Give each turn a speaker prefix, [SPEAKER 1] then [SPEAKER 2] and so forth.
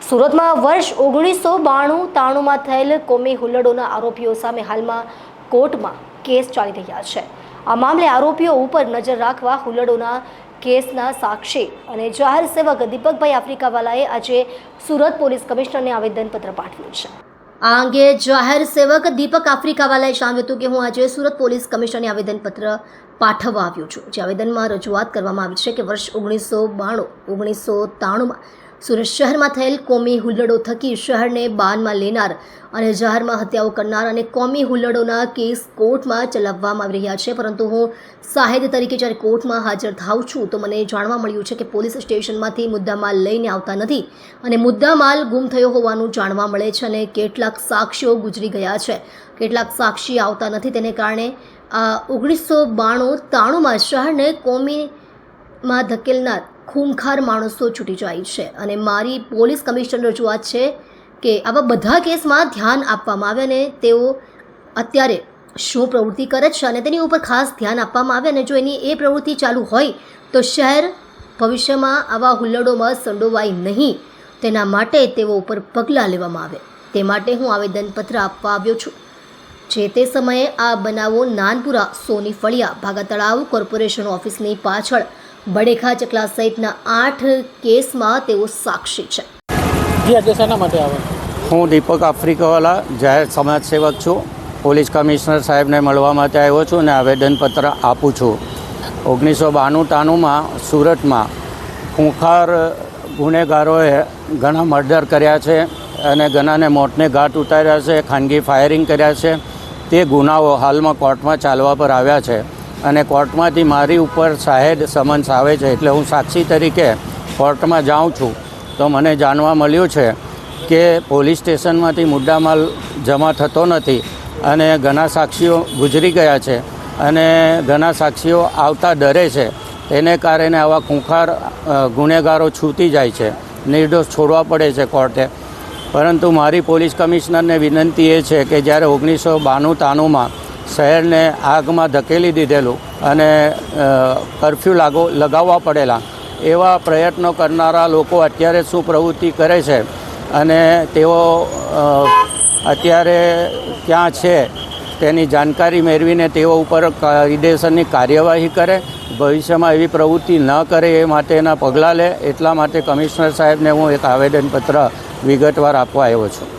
[SPEAKER 1] સુરતમાં વર્ષ 1992-93માં થયેલ કોમી હુલ્લડોના આરોપીઓ સામે હાલમાં કોર્ટમાં કેસ ચાલી રહ્યા છે। આ મામલે આરોપીઓ ઉપર નજર રાખવા હુલ્લડોના કેસના સાક્ષી અને જાહેર સેવક દીપકભાઈ આફ્રિકાવાલાએ આજે સુરત પોલીસ કમિશનરને આવેદનપત્ર પાઠવ્યું છે। આ અંગે જાહેર સેવક દીપક આફ્રિકાવાલાએ જણાવ્યું હતું કે હું આજે સુરત પોલીસ કમિશનરને આવેદનપત્ર પાઠવવા આવ્યો છું। જે આવેદનમાં રજૂઆત કરવામાં આવી છે કે વર્ષ 1992-1993માં સુરત શહેરમાં થયેલ કોમી હુલ્લડો થકી શહેરને બાનમાં લેનાર અને જાહેરમાં હત્યાઓ કરનાર અને કોમી હુલ્લડોના કેસ કોર્ટમાં ચલાવવામાં આવી રહ્યા છે। પરંતુ હું સાહેદ તરીકે જ્યારે કોર્ટમાં હાજર થાઉં છું તો મને જાણવા મળ્યું છે કે પોલીસ સ્ટેશનમાંથી મુદ્દામાલ લઈને આવતા નથી અને મુદ્દામાલ ગુમ થયો હોવાનું જાણવા મળે છે અને કેટલાક સાક્ષીઓ ગુજરી ગયા છે, કેટલાક સાક્ષી આવતા નથી। તેને કારણે 1992-93માં શહેરને કોમીમાં ધકેલનાર ખૂંખાર માણસો છૂટી જાય છે અને મારી પોલીસ કમિશનર રજૂઆત છે કે આવા બધા કેસમાં ધ્યાન આપવામાં આવે અને તેઓ અત્યારે શું પ્રવૃત્તિ કરે છે અને તેની ઉપર ખાસ ધ્યાન આપવામાં આવે અને જો એની એ પ્રવૃત્તિ ચાલુ હોય તો શહેર ભવિષ્યમાં આવા હુલ્લડોમાં સંડોવાય નહીં, તેના માટે તેઓ ઉપર પગલાં લેવામાં આવે તે માટે હું આવેદનપત્ર આપવા આવ્યો છું। જે તે સમયે આ બનાવો નાનપુરા, સોની ફળિયા, ભાગા તળાવ કોર્પોરેશન ઓફિસની પાછળ બડેખા ચકલા સહિતના 8 કેસમાં તેઓ સાક્ષી છે।
[SPEAKER 2] હું દીપક આફ્રિકાવાલા જાહેર સમાજ સેવક છું। પોલીસ કમિશનર સાહેબને મળવા માટે આવ્યો છું અને આવેદનપત્ર આપું છું। 1992-93માં સુરતમાં ખૂંખાર ગુનેગારોએ ઘણા મર્ડર કર્યા છે અને ઘણાને મોતને ઘાટ ઉતાર્યા છે, ખાનગી ફાયરિંગ કર્યા છે। તે ગુનાઓ હાલમાં કોર્ટમાં ચાલવા પર આવ્યા છે અને કોર્ટમાંથી મારી ઉપર સાહેદ સમન્સ આવે છે એટલે હું સાક્ષી તરીકે કોર્ટમાં જાઉં છું તો મને જાણવા મળ્યું છે કે પોલીસ સ્ટેશનમાંથી મુદ્દામાલ જમા થતો નથી અને ઘણા સાક્ષીઓ ગુજરી ગયા છે અને ઘણા સાક્ષીઓ આવતા ડરે છે। તેને કારણે આવા ખૂંખાર ગુનેગારો છૂટી જાય છે, નિર્દોષ છોડવા પડે છે કોર્ટે। પરંતુ મારી પોલીસ કમિશનરને વિનંતી એ છે કે જ્યારે 1992-93માં શહેરને આગમાં ધકેલી દીધેલું અને કર્ફ્યુ લગાવવા પડેલા એવા પ્રયત્નો કરનારા લોકો અત્યારે શું પ્રવૃત્તિ કરે છે અને તેઓ અત્યારે ક્યાં છે તેની જાણકારી મેળવીને તેઓ ઉપર કાયદેસરની કાર્યવાહી કરે, ભવિષ્યમાં એવી પ્રવૃત્તિ ન કરે એ માટેના પગલાં લે। એટલા માટે કમિશનર સાહેબને હું એક આવેદનપત્ર વિગતવાર આપવા આવ્યો છું।